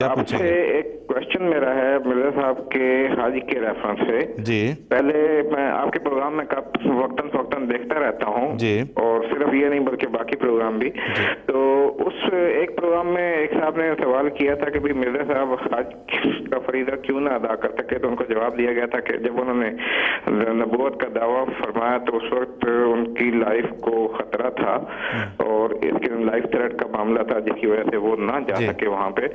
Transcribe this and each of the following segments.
आपसे एक क्वेश्चन मेरा है मिर्जा साहब के हाजी के रेफरेंस से जी। पहले मैं आपके प्रोग्राम में वक्तन फक्तन देखता रहता हूँ जी। और सिर्फ ये नहीं बल्कि बाकी प्रोग्राम भी। तो उस एक प्रोग्राम में एक साहब ने सवाल किया था कि भाई मिर्जा साहब हज का फरीदा क्यों ना अदा कर सके, तो उनको जवाब दिया गया था कि जब उन्होंने नबूवत का दावा फरमाया तो उस वक्त उनकी लाइफ को खतरा था और इसके लाइफ थ्रेट का मामला था जिसकी वजह से वो ना जा सके वहां पे।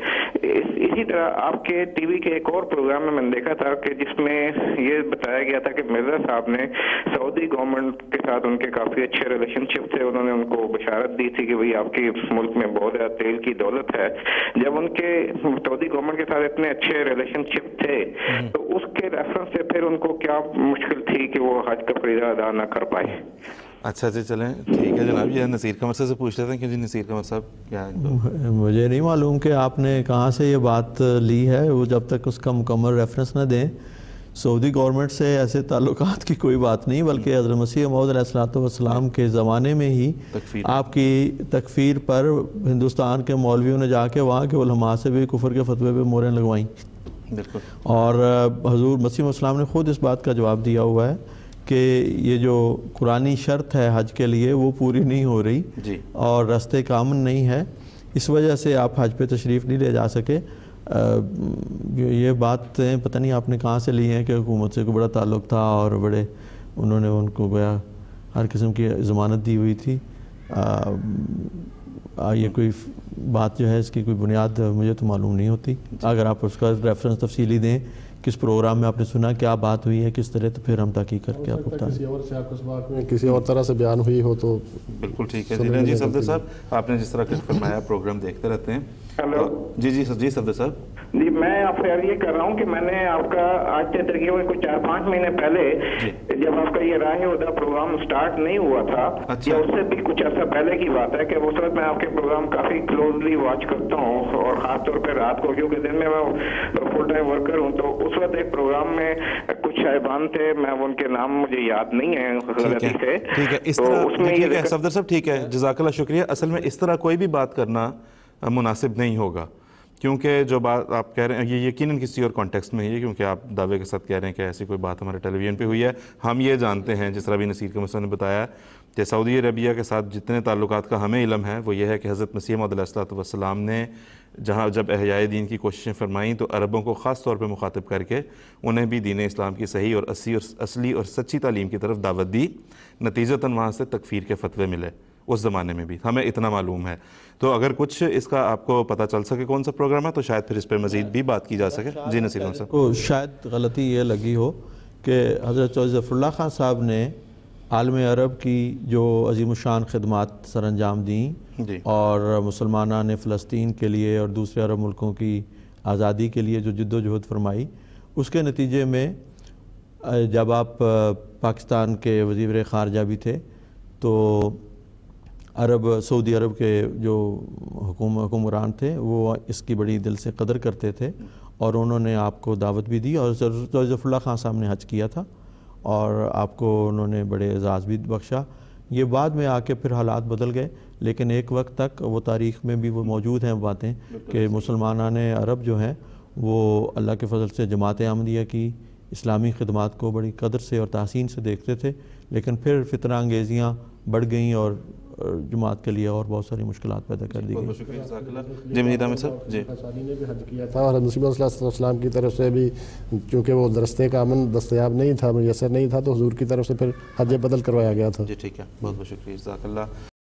इसी तरह आपके टीवी के एक और प्रोग्राम में मैंने देखा था कि जिसमें ये बताया गया था कि मिर्जा साहब ने सऊदी गवर्नमेंट के साथ उनके काफी अच्छे रिलेशनशिप थे। उन्होंने उनको बशारत दी थी कि भाई आपके मुल्क में बहुत ज्यादा तेल की दौलत है। जब उनके सऊदी गवर्नमेंट के साथ इतने अच्छे रिलेशनशिप थे तो उसके रेफरेंस से फिर उनको क्या मुश्किल थी कि वो हज का फरीदा अदा ना कर पाए? अच्छा जी, चलें ठीक है जनाब। ये नसीर कमर से पूछ लेते हैं कि जी नसीर कमर साहब क्या है? मुझे नहीं मालूम कि आपने कहाँ से ये बात ली है। वो जब तक उसका मुकम्मल रेफरेंस न दें, सऊदी गवर्नमेंट से ऐसे ताल्लुकात की कोई बात नहीं, बल्कि हज़रत मसीह मौऊद अलैहिस्सलाम के ज़माने में ही आपकी तकफीर पर हिंदुस्तान के मौलवियों ने जाके वहाँ के उलमा से भी कुफर के फतवे पे मोहरें लगवाईं। बिल्कुल। और हजूर मसीह मौऊद अलैहिस्सलाम ने ख़ुद इस बात का जवाब दिया हुआ है कि ये जो कुरानी शर्त है हज के लिए वो पूरी नहीं हो रही जी। और रास्ते का अमन नहीं है, इस वजह से आप हज पे तशरीफ़ नहीं ले जा सके। ये बातें पता नहीं आपने कहाँ से ली हैं कि हुकूमत से कोई बड़ा ताल्लुक़ था और बड़े उन्होंने उनको गोया हर किस्म की ज़मानत दी हुई थी। ये कोई बात जो है इसकी कोई बुनियाद मुझे तो मालूम नहीं होती। अगर आप उसका रेफरेंस तफसीली दें, किस प्रोग्राम में आपने सुना, क्या बात हुई है, किस तरह, तो फिर हम तहकीक करके आपको बताएं। किसी और तरह से बयान हुई हो तो बिल्कुल ठीक है। जी सफदर साहब, आपने जिस तरह का फरमाया प्रोग्राम देखते रहते हैं। हेलो जी जी जी सफदर साहब जी, मैं आपसे यार ये कर रहा हूँ कि मैंने आपका आज से तकरीबन कुछ 4-5 महीने पहले जब आपका ये राह-ए-हुदा प्रोग्राम स्टार्ट नहीं हुआ था, या उससे भी कुछ अर्सा पहले की बात है कि उस वक्त मैं आपके प्रोग्राम काफी क्लोजली वॉच करता हूँ और खासतौर पर रात को, क्योंकि दिन में मैं फुल टाइम वर्कर हूँ। तो उस वक्त एक प्रोग्राम में कुछ साहिबान थे, मैं उनके नाम मुझे याद नहीं है गलती से। ठीक है, इस तरह ठीक है सफदर साहब, ठीक है, जज़ाकल्लाह, शुक्रिया। असल में इस तरह कोई भी बात करना मुनासिब नहीं होगा, क्योंकि जो बात आप कह रहे हैं ये यकीनन किसी और कॉन्टेक्स्ट में है, क्योंकि आप दावे के साथ कह रहे हैं कि ऐसी कोई बात हमारे टेलीविज़न पे हुई है। हम ये जानते हैं, जिस तरह भी नसीर कमर साहब ने बताया, कि सऊदी अरबिया के साथ जितने ताल्लुकात का हमें इल्म है वो ये है कि हज़रत मसीह मौऊद अलैहिस्सलाम ने जहाँ जब एहयाए दीन की कोशिशें फरमाईं तो अरबों को ख़ास तौर पे मुखातिब करके उन्हें भी दीन इस्लाम की सही और असली और सच्ची तालीम की तरफ दावत दी। नतीजतन वहाँ से तकफ़ीर के फतवे मिले उस ज़माने में भी, हमें इतना मालूम है। तो अगर कुछ इसका आपको पता चल सके कौन सा प्रोग्राम है तो शायद फिर इस पर मज़ीद भी बात की जा सके। जी नसीर साहब को शायद गलती ये लगी हो कि हज़रत चौधरी ज़फ़रुल्लाह खान साहब ने आलम अरब की जो अज़ीमुशान खिदमात सरअंजाम दी और मुसलमानान ने फ़लस्तीन के लिए और दूसरे अरब मुल्कों की आज़ादी के लिए जो जद्दोजहद फरमाई, उसके नतीजे में जब आप पाकिस्तान के वज़ीर ख़ारजा भी थे तो सऊदी अरब के जो हुक्मरान थे वो इसकी बड़ी दिल से कदर करते थे और उन्होंने आपको दावत भी दी और चौधरी ज़फ़रुल्लाह खान साहब ने हज किया था और आपको उन्होंने बड़े एजाज़ भी बख्शा। ये बाद में आके फिर हालात बदल गए, लेकिन एक वक्त तक वो तारीख़ में भी वो मौजूद हैं बातें कि मुसलमानान अरब जो हैं वो अल्लाह के फजल से जमात अहमदिया की इस्लामी खिदमात को बड़ी कदर से और तहसीन से देखते थे, लेकिन फिर फितना अंगेज़ियाँ बढ़ गईं और जमात के लिए और बहुत सारी मुश्किलात पैदा कर दी गई। जी महीद अहमद साहब जी ने भी हज किया था और नबी अलैहिस्सलाम की तरफ से भी, चूँकि वो रस्ते का अमन दस्तयाब नहीं था, मुयसर नहीं था, तो हुजूर की तरफ से फिर हज बदल करवाया गया था। जी ठीक है, बहुत बहुत शुक्रिया, जज़ाकल्लाह।